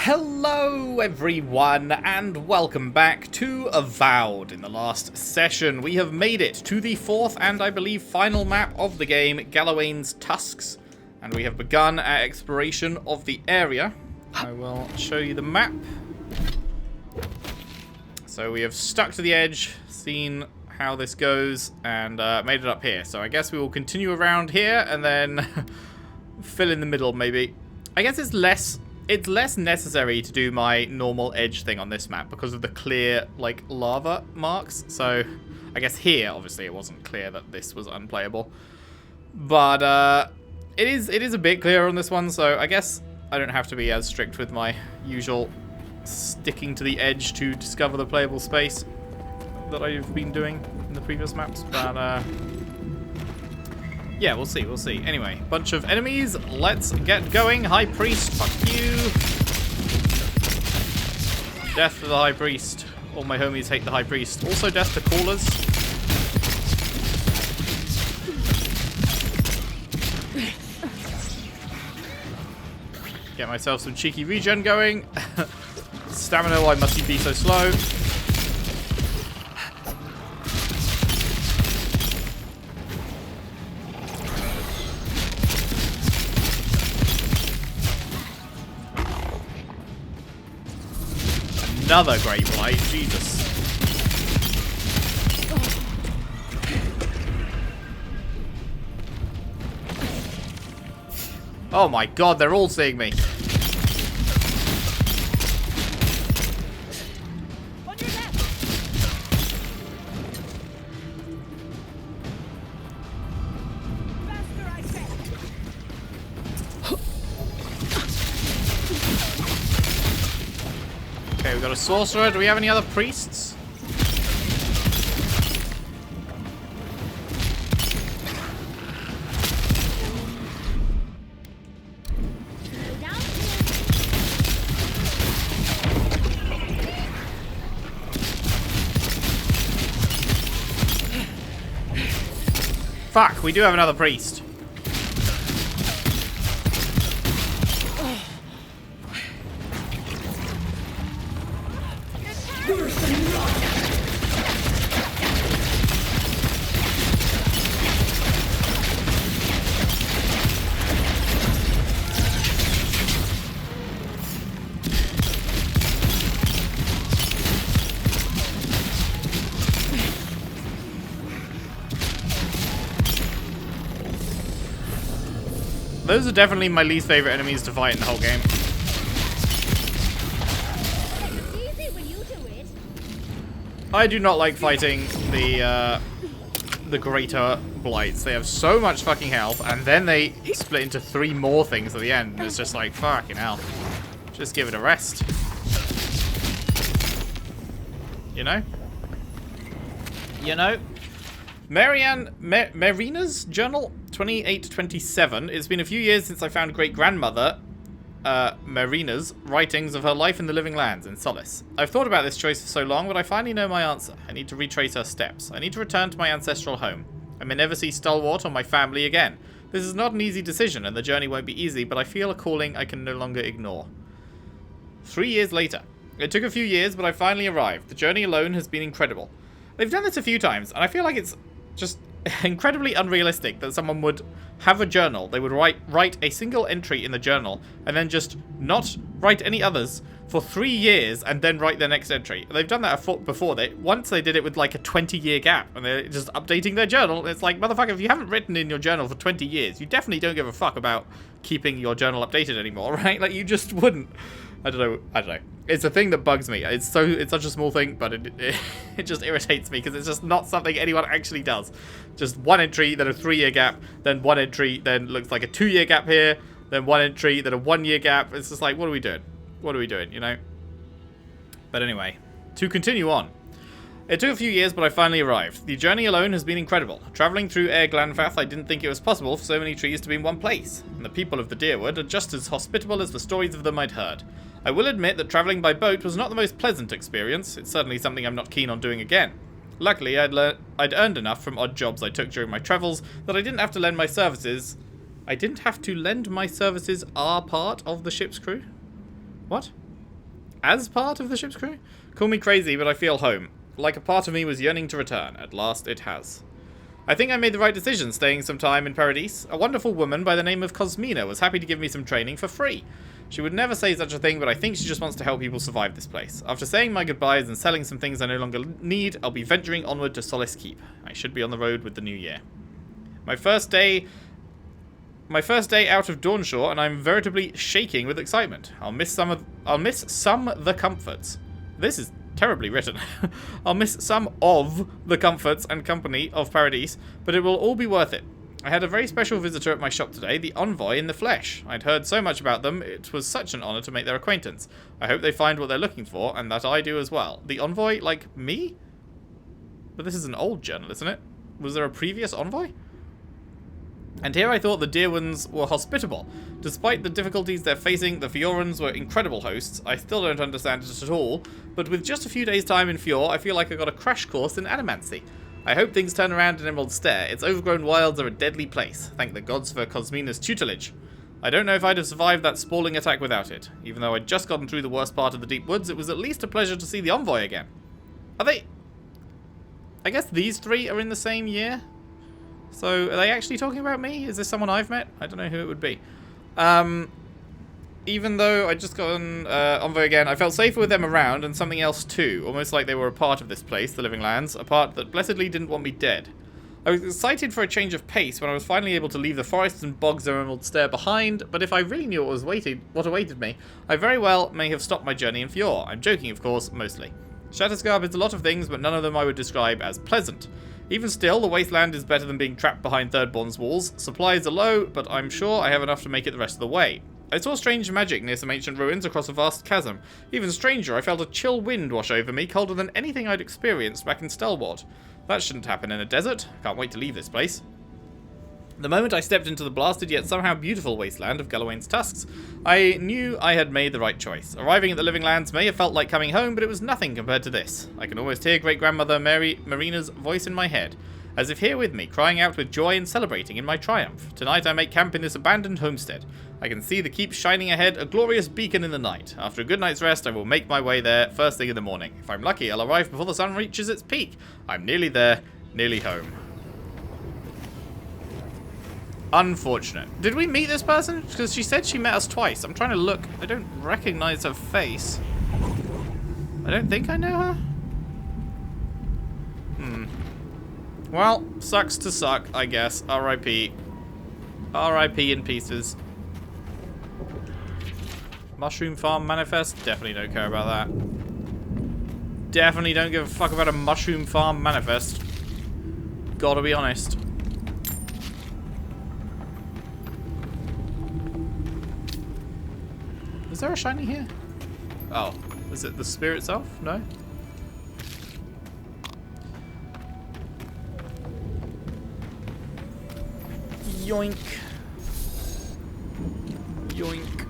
Hello everyone and welcome back to Avowed. In the last session we have made it to the fourth and I believe final map of the game, Galawain's Tusks, and we have begun our exploration of the area. I will show you the map. So we have stuck to the edge, seen how this goes, and made it up here. So I guess we will continue around here and then fill in the middle maybe. I guess it's less necessary to do my normal edge thing on this map because of the clear, like, lava marks. So, I guess here, obviously, it wasn't clear that this was unplayable. But, it is a bit clearer on this one, so I guess I don't have to be as strict with my usual sticking to the edge to discover the playable space that I've been doing in the previous maps. But, yeah, we'll see. Anyway, bunch of enemies. Let's get going. High Priest, fuck you. Death to the High Priest. All my homies hate the High Priest. Also death to Callers. Get myself some cheeky regen going. Stamina, why must he be so slow? Another Great Blight, Jesus. Oh my god, they're all seeing me. Okay, we've got a sorcerer. Do we have any other priests? Fuck, we do have another priest. Those are definitely my least favorite enemies to fight in the whole game. I do not like fighting the greater blights. They have so much fucking health, and then they split into 3 more things at the end, and it's just like, fucking hell. Just give it a rest. You know? You know? Marina's journal, 2827. It's been a few years since I found great-grandmother Marina's writings of her life in the living lands in Solace. I've thought about this choice for so long, but I finally know my answer. I need to retrace her steps. I need to return to my ancestral home. I may never see Stalwart or my family again. This is not an easy decision, and the journey won't be easy, but I feel a calling I can no longer ignore. 3 years later. It took a few years, but I finally arrived. The journey alone has been incredible. They've done this a few times, and I feel like it's just incredibly unrealistic that someone would have a journal. They would write a single entry in the journal and then just not write any others for 3 years and then write their next entry. They've done that before. Once they did it with like a 20-year gap and they're just updating their journal. It's like, motherfucker, if you haven't written in your journal for 20 years, you definitely don't give a fuck about keeping your journal updated anymore, right? Like, you just wouldn't. I don't know. It's a thing that bugs me. It's such a small thing, but it just irritates me because it's just not something anyone actually does. Just one entry, then a 3-year gap, then one entry, then looks like a 2-year gap here, then one entry, then a 1-year gap. It's just like, what are we doing? What are we doing, you know? But anyway, to continue on. It took a few years, but I finally arrived. The journey alone has been incredible. Travelling through Air Glanfath, I didn't think it was possible for so many trees to be in one place. And the people of the Deerwood are just as hospitable as the stories of them I'd heard. I will admit that travelling by boat was not the most pleasant experience. It's certainly something I'm not keen on doing again. Luckily, I'd earned enough from odd jobs I took during my travels that I didn't have to lend my services. I didn't have to lend my services are part of the ship's crew? What? As part of the ship's crew? Call me crazy, but I feel home. Like a part of me was yearning to return. At last it has. I think I made the right decision staying some time in Paradise. A wonderful woman by the name of Cosmina was happy to give me some training for free. She would never say such a thing, but I think she just wants to help people survive this place. After saying my goodbyes and selling some things I no longer need, I'll be venturing onward to Solace Keep. I should be on the road with the new year. My first day out of Dawnshore, and I'm veritably shaking with excitement. I'll miss some the comforts. This is terribly written. I'll miss some of the comforts and company of Paradise, but it will all be worth it. I had a very special visitor at my shop today, the Envoy in the flesh. I'd heard so much about them, it was such an honor to make their acquaintance. I hope they find what they're looking for, and that I do as well. The Envoy, like me? But this is an old journal, isn't it? Was there a previous Envoy? And here I thought the dear ones were hospitable. Despite the difficulties they're facing, the Fiorans were incredible hosts. I still don't understand it at all, but with just a few days' time in Fior, I feel like I got a crash course in animancy. I hope things turn around in Emerald Stair. Its overgrown wilds are a deadly place. Thank the gods for Cosmina's tutelage. I don't know if I'd have survived that spalling attack without it. Even though I'd just gotten through the worst part of the deep woods, it was at least a pleasure to see the Envoy again. Are they... I guess these three are in the same year? So, are they actually talking about me? Is this someone I've met? I don't know who it would be. Even though I just got an Envoy again, I felt safer with them around, and something else too. Almost like they were a part of this place, the Living Lands. A part that blessedly didn't want me dead. I was excited for a change of pace when I was finally able to leave the forests and bogs of Emerald Stair behind, but if I really knew what awaited me, I very well may have stopped my journey in Fior. I'm joking, of course, mostly. Shatterscarp is a lot of things, but none of them I would describe as pleasant. Even still, the wasteland is better than being trapped behind Thirdborn's walls. Supplies are low, but I'm sure I have enough to make it the rest of the way. I saw strange magic near some ancient ruins across a vast chasm. Even stranger, I felt a chill wind wash over me, colder than anything I'd experienced back in Stelwart. That shouldn't happen in a desert. I can't wait to leave this place. The moment I stepped into the blasted yet somehow beautiful wasteland of Galawain's Tusks, I knew I had made the right choice. Arriving at the Living Lands may have felt like coming home, but it was nothing compared to this. I can almost hear great-grandmother Marina's voice in my head, as if here with me, crying out with joy and celebrating in my triumph. Tonight I make camp in this abandoned homestead. I can see the keep shining ahead, a glorious beacon in the night. After a good night's rest, I will make my way there first thing in the morning. If I'm lucky, I'll arrive before the sun reaches its peak. I'm nearly there, nearly home. Unfortunate. Did we meet this person? Because she said she met us twice. I'm trying to look. I don't recognize her face. I don't think I know her. Well, sucks to suck, I guess. R.I.P. R.I.P. in pieces. Mushroom Farm Manifest? Definitely don't care about that. Definitely don't give a fuck about a Mushroom Farm Manifest. Gotta be honest. Is there a shiny here? Oh, is it the spear itself? No? Yoink. Yoink.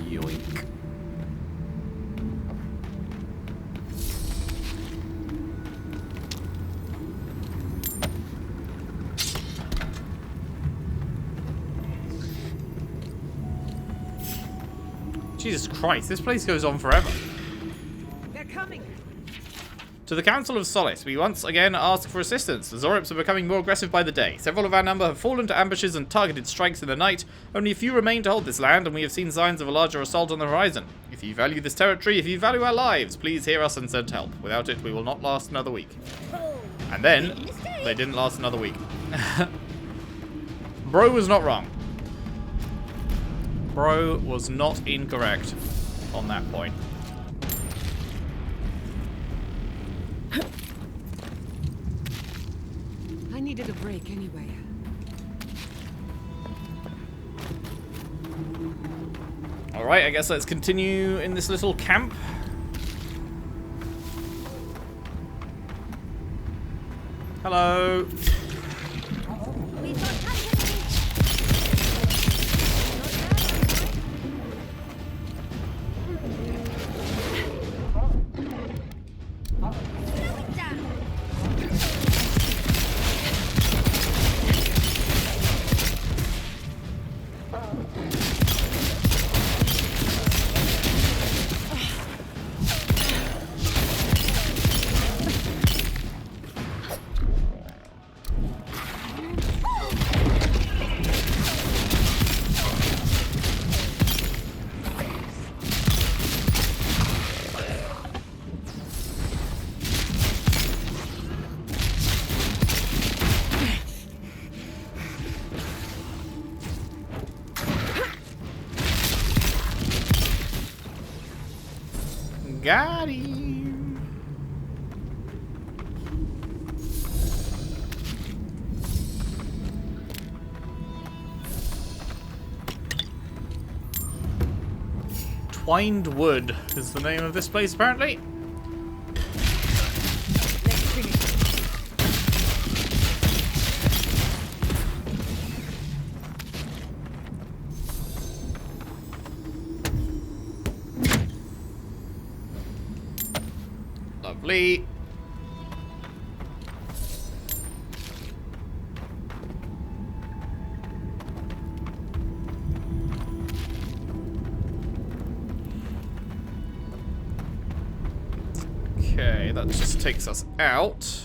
Yoink. Jesus Christ, this place goes on forever. They're coming. To the Council of Solace, we once again ask for assistance. The Zorips are becoming more aggressive by the day. Several of our number have fallen to ambushes and targeted strikes in the night. Only a few remain to hold this land, and we have seen signs of a larger assault on the horizon. If you value this territory, if you value our lives, please hear us and send help. Without it, we will not last another week. And then, they didn't last another week. Bro was not wrong. Bro was not incorrect on that point. I needed a break anyway. Alright, I guess let's continue in this little camp. Hello. We've got company. Slow it down. Got him. Twined Wood is the name of this place, apparently. Let's finish. Lovely. Okay, that just takes us out.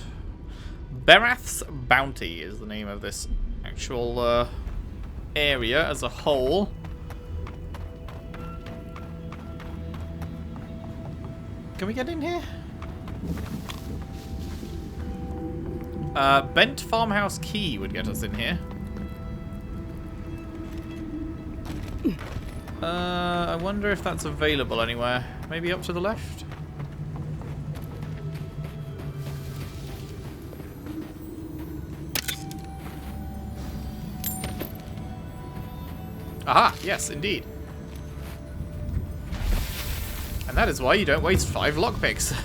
Berath's Bounty is the name of this actual area as a whole. Can we get in here? Bent Farmhouse Key would get us in here. I wonder if that's available anywhere. Maybe up to the left? Aha! Yes, indeed. And that is why you don't waste 5 lockpicks.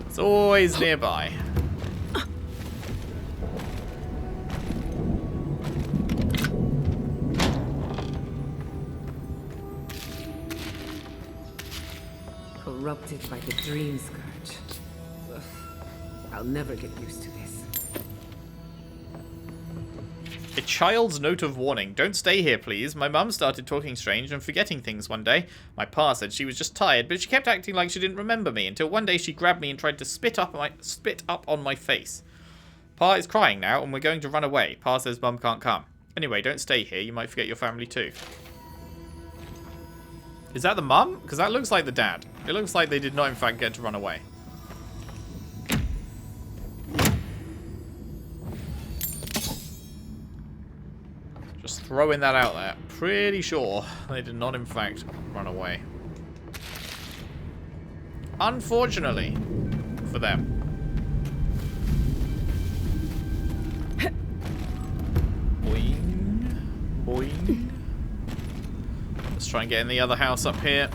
It's always nearby. Corrupted by the dream scourge. Ugh. I'll never get used to this. A child's note of warning. Don't stay here, please. My mum started talking strange and forgetting things one day. My pa said she was just tired, but she kept acting like she didn't remember me until one day she grabbed me and tried to spit up on my face. Pa is crying now, and we're going to run away. Pa says mum can't come. Anyway, don't stay here. You might forget your family too. Is that the mum? Because that looks like the dad. It looks like they did not, in fact, get to run away. Just throwing that out there. Pretty sure they did not, in fact, run away. Unfortunately for them. Boing. Boing. Let's try and get in the other house up here.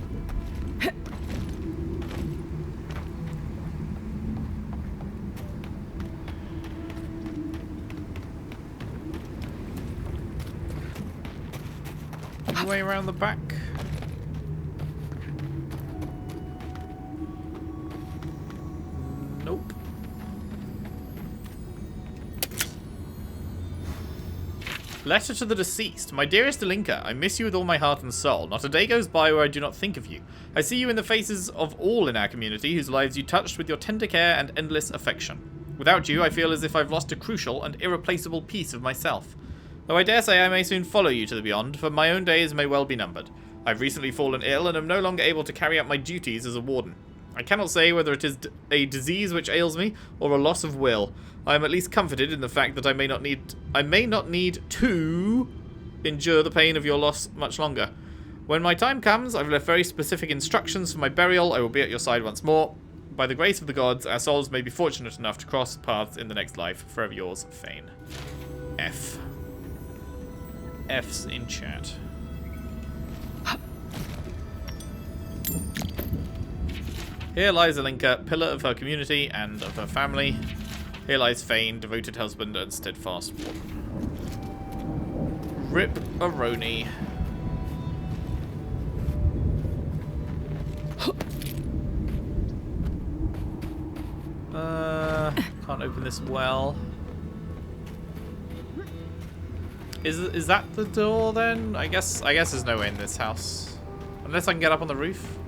Any way around the back? Nope. Letter to the deceased. My dearest Alinka, I miss you with all my heart and soul. Not a day goes by where I do not think of you. I see you in the faces of all in our community whose lives you touched with your tender care and endless affection. Without you, I feel as if I've lost a crucial and irreplaceable piece of myself. Though I dare say I may soon follow you to the beyond, for my own days may well be numbered. I've recently fallen ill and am no longer able to carry out my duties as a warden. I cannot say whether it is a disease which ails me or a loss of will. I am at least comforted in the fact that I may not need to endure the pain of your loss much longer. When my time comes, I've left very specific instructions for my burial. I will be at your side once more. By the grace of the gods, our souls may be fortunate enough to cross paths in the next life. Forever yours, Fane. F. F's in chat. Here lies Alinka, pillar of her community and of her family. Here lies Fane, devoted husband and steadfast warden. Rip Aroni. Can't open this well. Is that the door then? I guess there's no way in this house. Unless I can get up on the roof.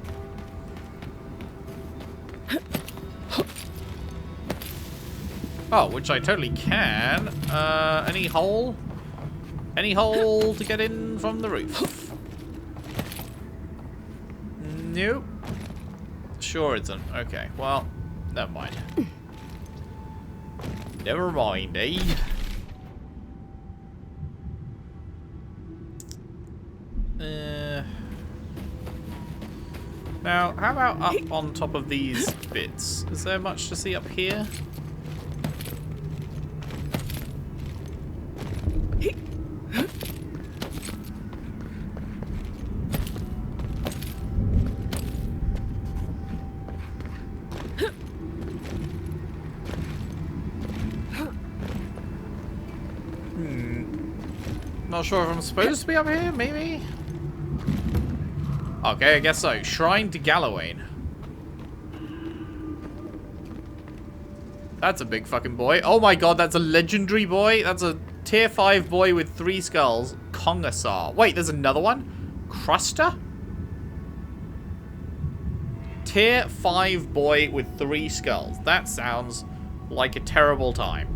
Oh, which I totally can. Any hole? Any hole to get in from the roof? Nope. Sure isn't. Okay, well, never mind. Never mind, eh? Now, how about up on top of these bits? Is there much to see up here? Not sure if I'm supposed to be up here, maybe? Okay, I guess so. Shrine to Galawain. That's a big fucking boy. Oh my god, that's a legendary boy. That's a tier 5 boy with 3 skulls. Kongasar. Wait, there's another one? Cruster? Tier 5 boy with 3 skulls. That sounds like a terrible time.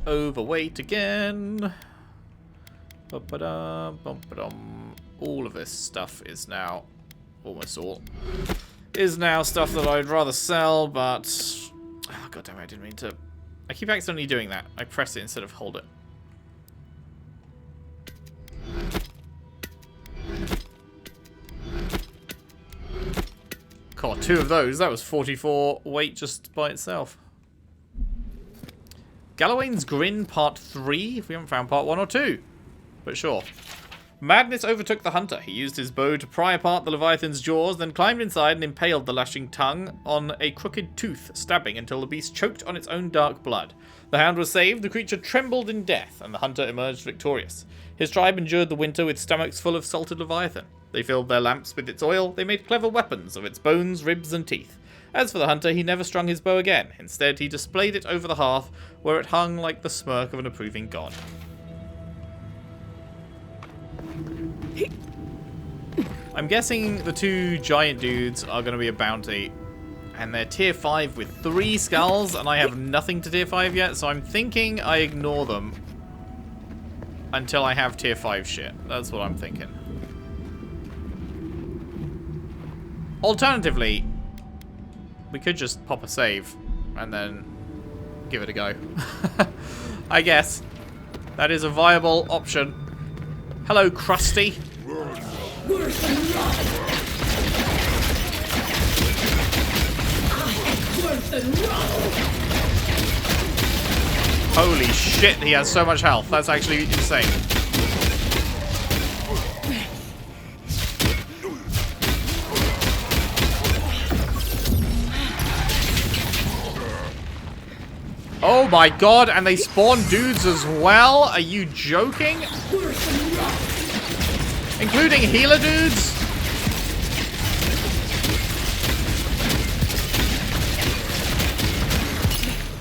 Overweight again. Ba-ba-dum, bum-ba-dum. All of this stuff is now, almost all, is now stuff that I'd rather sell, but... Oh, God damn it, I didn't mean to... I keep accidentally doing that. I press it instead of hold it. God, 2 of those. That was 44 weight just by itself. Galawain's Grin Part 3, if we haven't found Part 1 or 2. But sure. Madness overtook the hunter. He used his bow to pry apart the Leviathan's jaws, then climbed inside and impaled the lashing tongue on a crooked tooth, stabbing until the beast choked on its own dark blood. The hound was saved, the creature trembled in death, and the hunter emerged victorious. His tribe endured the winter with stomachs full of salted Leviathan. They filled their lamps with its oil, they made clever weapons of its bones, ribs, and teeth. As for the hunter, he never strung his bow again. Instead, he displayed it over the hearth, where it hung like the smirk of an approving god. I'm guessing the 2 giant dudes are going to be a bounty. And they're tier 5 with 3 skulls, and I have nothing to tier 5 yet, so I'm thinking I ignore them until I have tier 5 shit. That's what I'm thinking. Alternatively, we could just pop a save and then give it a go. I guess. That is a viable option. Hello, Krusty. Holy shit, he has so much health. That's actually insane. Oh my god, and they spawn dudes as well? Are you joking? Including healer dudes?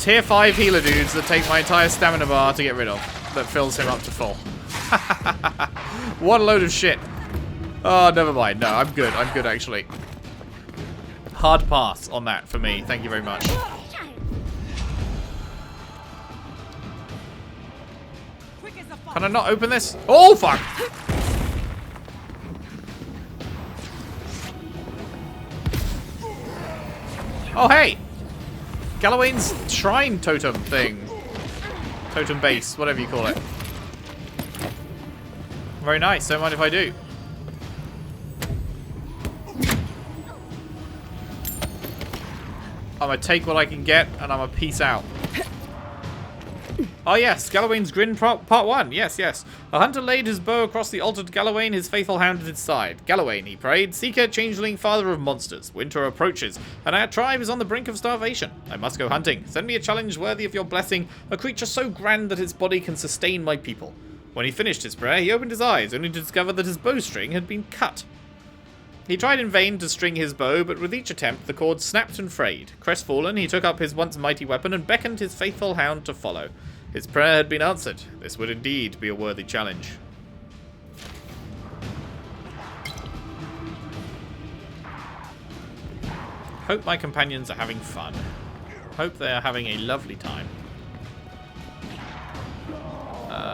Tier 5 healer dudes that take my entire stamina bar to get rid of. That fills him up to full. What a load of shit. Oh, never mind. No, I'm good. I'm good, actually. Hard pass on that for me. Thank you very much. Can I not open this? Oh, fuck! Oh, hey! Galawain's shrine totem thing. Totem base, whatever you call it. Very nice, don't mind if I do. I'm gonna take what I can get, and I'm gonna peace out. Oh yes, Galawain's Grin Part 1. Yes, yes. A hunter laid his bow across the altar to Galawain, his faithful hound at his side. Galawain, he prayed, seeker, changeling, father of monsters. Winter approaches, and our tribe is on the brink of starvation. I must go hunting. Send me a challenge worthy of your blessing, a creature so grand that its body can sustain my people. When he finished his prayer, he opened his eyes, only to discover that his bowstring had been cut. He tried in vain to string his bow, but with each attempt the cord snapped and frayed. Crestfallen, he took up his once mighty weapon and beckoned his faithful hound to follow. His prayer had been answered. This would indeed be a worthy challenge. Hope my companions are having fun. Hope they are having a lovely time.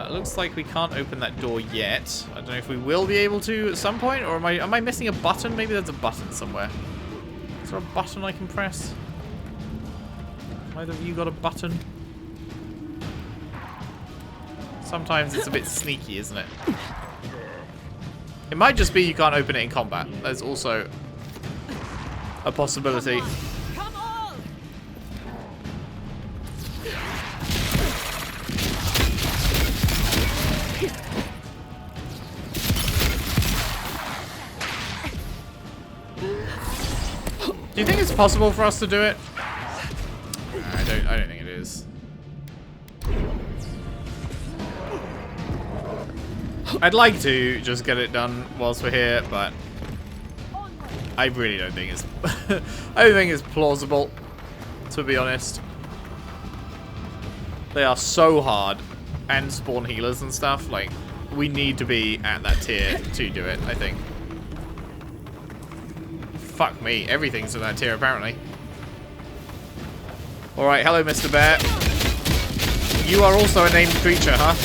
Looks like we can't open that door yet. I don't know if we will be able to at some point, or am I missing a button? Maybe there's a button somewhere. Is there a button I can press? Either of you got a button? Sometimes it's a bit sneaky, isn't it? It might just be you can't open it in combat. There's also a possibility. Come on! Do you think it's possible for us to do it? I don't think it is. I'd like to just get it done whilst we're here, but I really don't think it's I don't think it's plausible, to be honest. They are so hard, and spawn healers and stuff. Like, we need to be at that tier to do it, I think. Fuck me, everything's in that tier apparently. Alright, hello Mr. Bear. You are also a named creature, huh?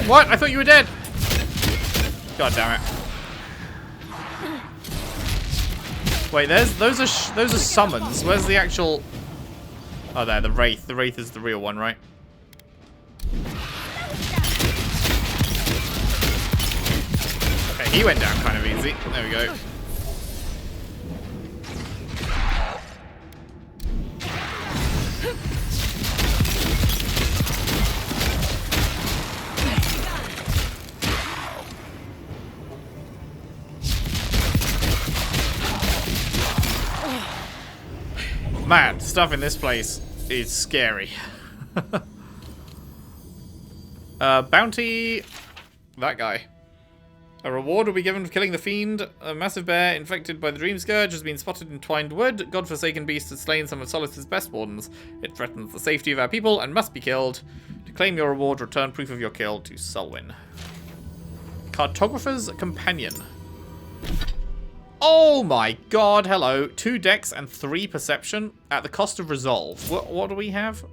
What? I thought you were dead. God damn it. Wait, those are summons. Where's the actual? Oh, there, the Wraith. The Wraith is the real one, right? Okay, he went down kind of easy. There we go. Man, stuff in this place is scary. Bounty. That guy. A reward will be given for killing the fiend. A massive bear infected by the Dream Scourge has been spotted in Twined Wood. Godforsaken beast has slain some of Solace's best wardens. It threatens the safety of our people and must be killed. To claim your reward, return proof of your kill to Selwyn. Cartographer's Companion. Oh my god, hello. 2 dex and 3 perception at the cost of resolve. What do we have?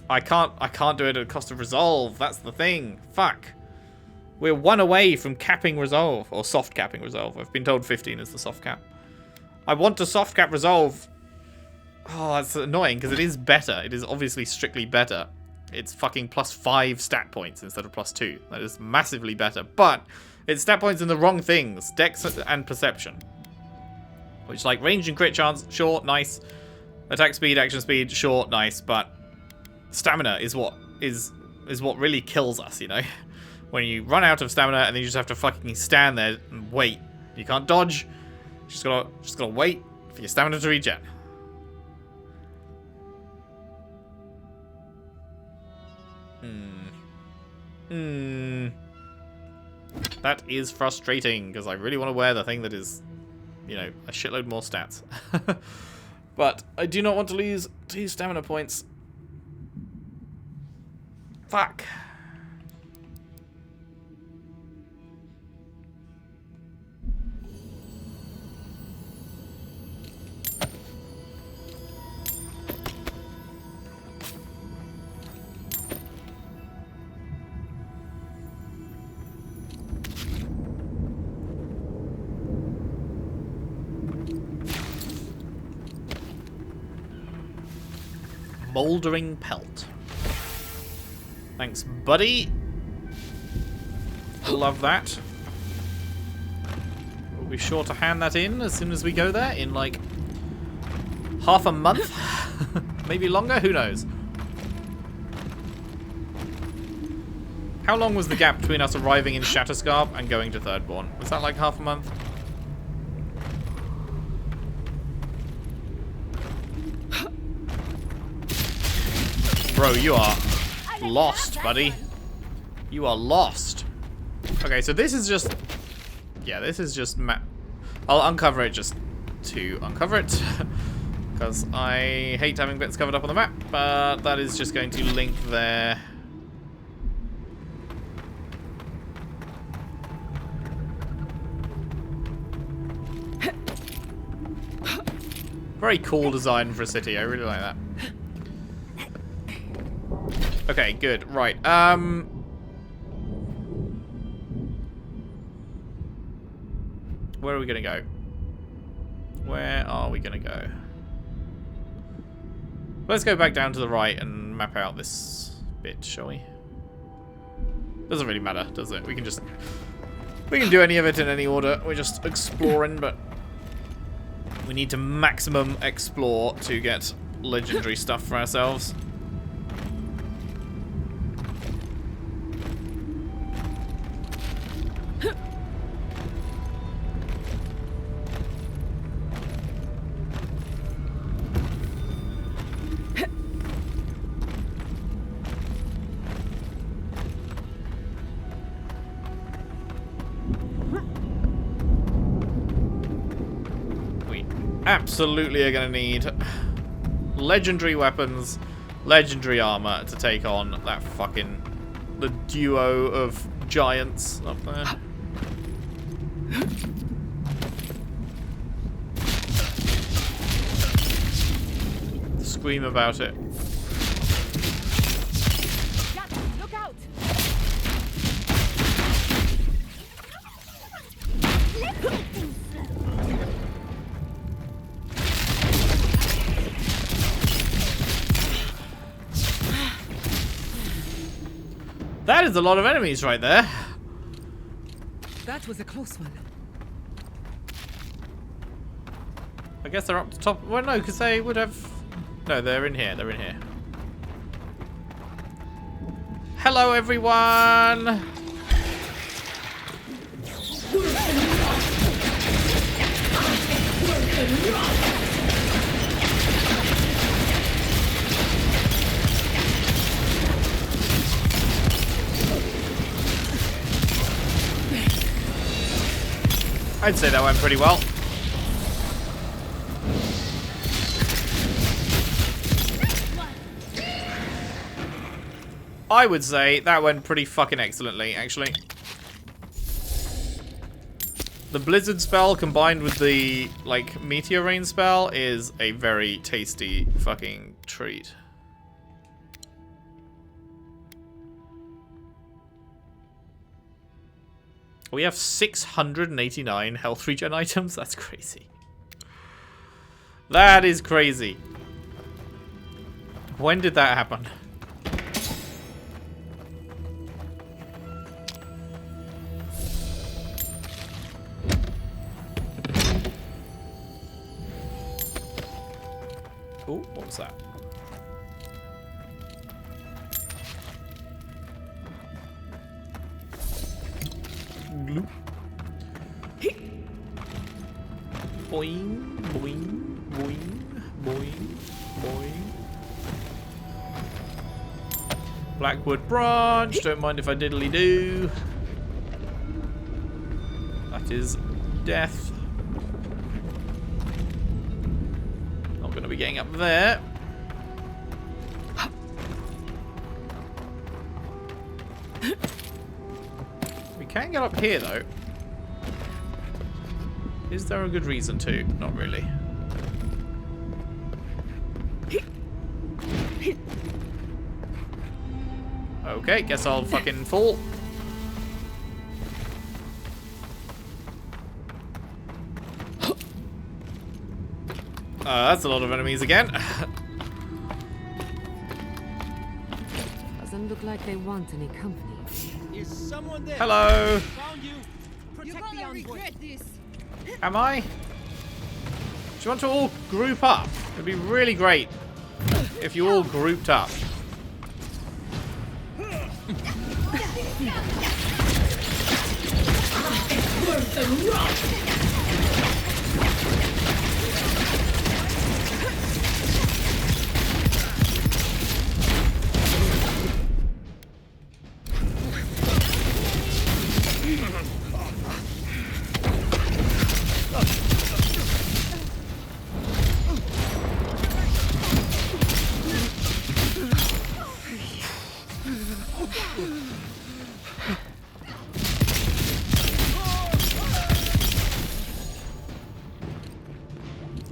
I can't do it at the cost of resolve. That's the thing. Fuck. We're 1 away from capping resolve. Or soft capping resolve. I've been told 15 is the soft cap. I want to soft cap resolve. Oh, that's annoying because it is better. It is obviously strictly better. It's fucking +5 stat points instead of +2. That is massively better. But it's stat points in the wrong things. Dex and perception. Which, like, range and crit chance, sure, nice. Attack speed, action speed, sure, nice. But stamina is what really kills us, you know? When you run out of stamina and then you just have to fucking stand there and wait. You can't dodge. Just gotta wait for your stamina to regen. That is frustrating, because I really want to wear the thing that is, you know, a shitload more stats. But I do not want to lose 2 stamina points. Fuck. Mouldering pelt. Thanks, buddy. Love that. We'll be sure to hand that in as soon as we go there in like half a month? Maybe longer? Who knows? How long was the gap between us arriving in Shatterscarp and going to Thirdborn? Was that like half a month? Bro, you are lost, buddy. You are lost. Okay, so this is just... Yeah, this is just map. I'll uncover it just to uncover it. Because I hate having bits covered up on the map. But that is just going to link there. Very cool design for a city. I really like that. Okay, good. Right. Where are we gonna go? Where are we gonna go? Let's go back down to the right and map out this bit, shall we? Doesn't really matter, does it? We can do any of it in any order. We're just exploring, but we need to maximum explore to get legendary stuff for ourselves. Absolutely are going to need legendary weapons, legendary armor to take on that the duo of giants up there. Scream about it. Look out! That is a lot of enemies right there. That was a close one. I guess they're up to top. Well, no, because they would have... No, they're in here. They're in here. Hello, everyone. I'd say that went pretty well. I would say that went pretty fucking excellently, actually. The blizzard spell combined with the, like, meteor rain spell is a very tasty fucking treat. We have 689 health regen items. That's crazy. That is crazy. When did that happen? Oh, what was that? Gloop. Boing, boing, boing, boing, boing. Blackwood branch, don't mind if I diddly do. That is death. Not going to be getting up there. We can get up here though. Is there a good reason to? Not really. Okay, guess I'll fucking fall. That's a lot of enemies again. Doesn't look like they want any company. Is someone there? Hello. Found you. You're Protect the gonna envoy. regret this. Am I? you want to all group up? It'd be really great if you all grouped up.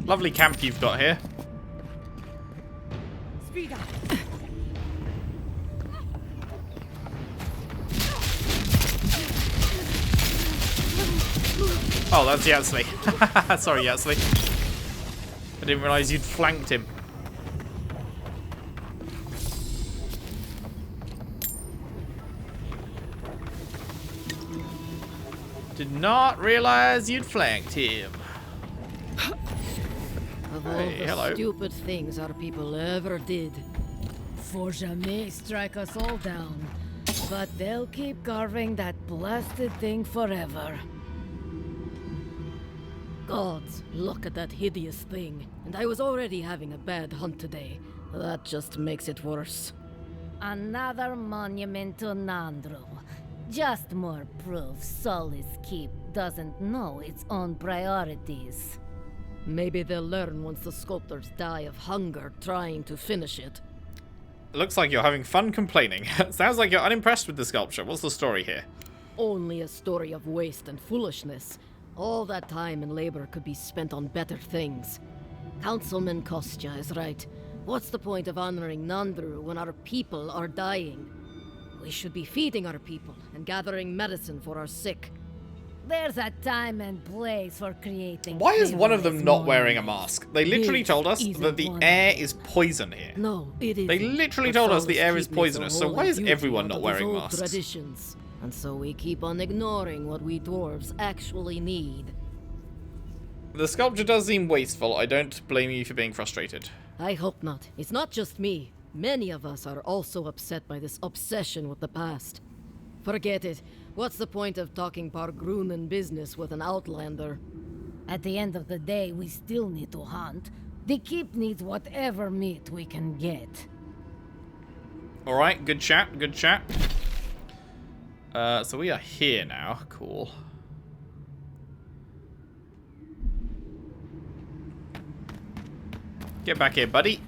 Lovely camp you've got here. Speed up. Oh, that's Yatsli. Sorry, Yatsli. I didn't realize you'd flanked him. Did not realize you'd flanked him. Of all Hey, the hello. stupid things our people ever did. Forja may strike us all down, but they'll keep carving that blasted thing forever. Gods, look at that hideous thing. And I was already having a bad hunt today. That just makes it worse. Another monument to Nandru. Just more proof Solis Keep doesn't know its own priorities. Maybe they'll learn once the sculptors die of hunger trying to finish it. Looks like you're having fun complaining. Sounds like you're unimpressed with the sculpture. What's the story here? Only a story of waste and foolishness. All that time and labor could be spent on better things. Councilman Kostya is right. What's the point of honoring Nandru when our people are dying? We should be feeding our people and gathering medicine for our sick. There's a time and place for creating. Why is one of them flavorless not wearing a moments. mask? They literally This told us isn't that the one of air them. is poison here. No, it is. They literally told us the air is poisonous, so why is everyone not wearing masks? Traditions. And so we keep on ignoring what we dwarves actually need. The sculpture does seem wasteful. I don't blame you for being frustrated. I hope not. It's not just me. Many of us are also upset by this obsession with the past. Forget it. What's the point of talking Pargrunen business with an outlander? At the end of the day, we still need to hunt. The keep needs whatever meat we can get. Alright, good chat, good chat. So we are here now. Cool. Get back here, buddy.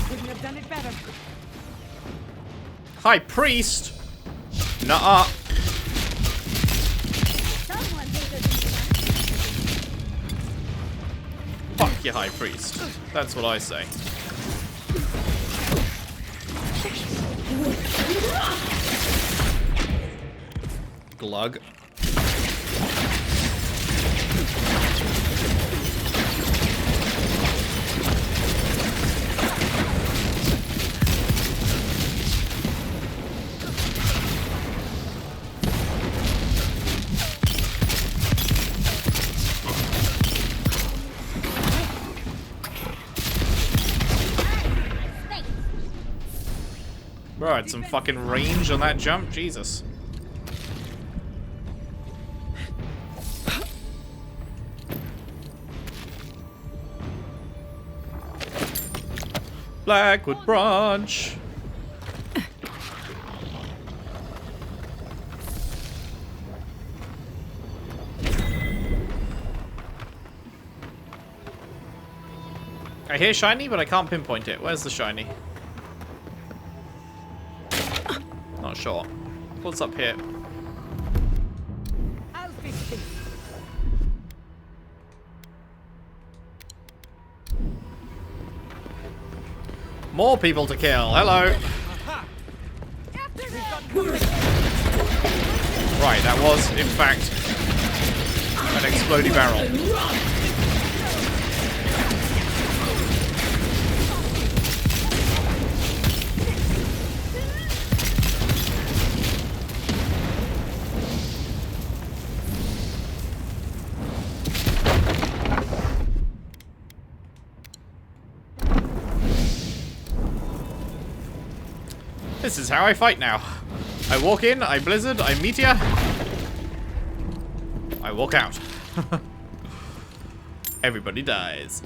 Couldn't have done it better. High Priest? Nuh-uh. Someone hated me. Fuck you, High Priest. That's what I say. Glug. Bro, I had some fucking range on that jump. Jesus. Blackwood Branch. I hear shiny, but I can't pinpoint it. Where's the shiny? Not sure. What's up here? I'll fix this. More people to kill. Hello. Right, that was, in fact, an exploding barrel. This is how I fight now. I walk in, I blizzard, I meteor. I walk out. Everybody dies.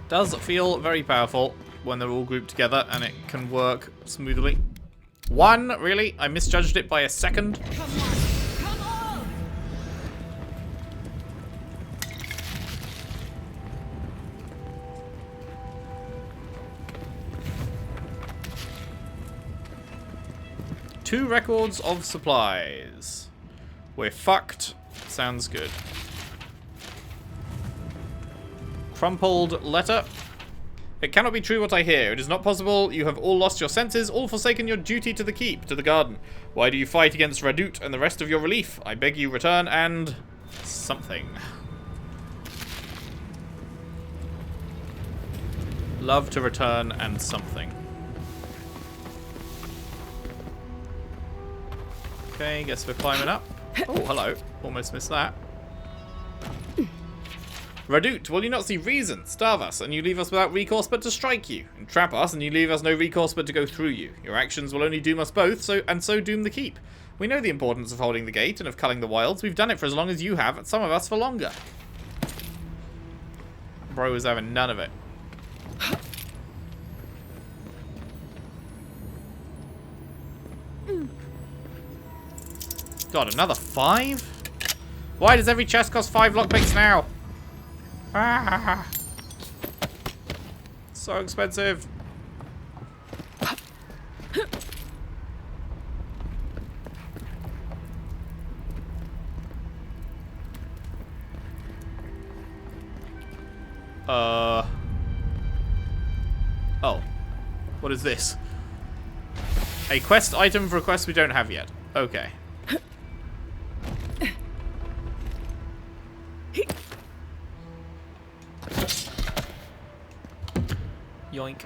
Does feel very powerful when they're all grouped together and it can work smoothly. One, really? I misjudged it by a second. Come on! Come on! Two records of supplies. We're fucked. Sounds good. Crumpled letter. It cannot be true what I hear. It is not possible. You have all lost your senses, all forsaken your duty to the keep, to the garden. Why do you fight against Radut and the rest of your relief? I beg you return and... something. Love to return and something. Okay, guess we're climbing up. Oh, hello. Almost missed that. Radut, will you not see reason? Starve us, and you leave us without recourse but to strike you. Entrap us, and you leave us no recourse but to go through you. Your actions will only doom us both, so doom the keep. We know the importance of holding the gate and of culling the wilds. We've done it for as long as you have, and some of us for longer. Bro was having none of it. God, another 5? Why does every chest cost 5 lockpicks now? Ah, so expensive. Oh. What is this? A quest item for a quest we don't have yet. Okay. Yoink.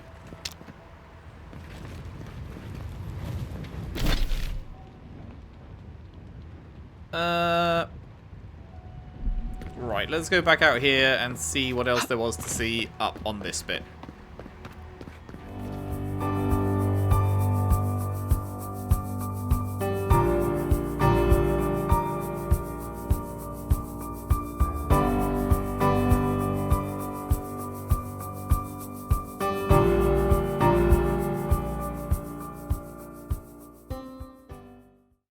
Right, let's go back out here and see what else there was to see up on this bit.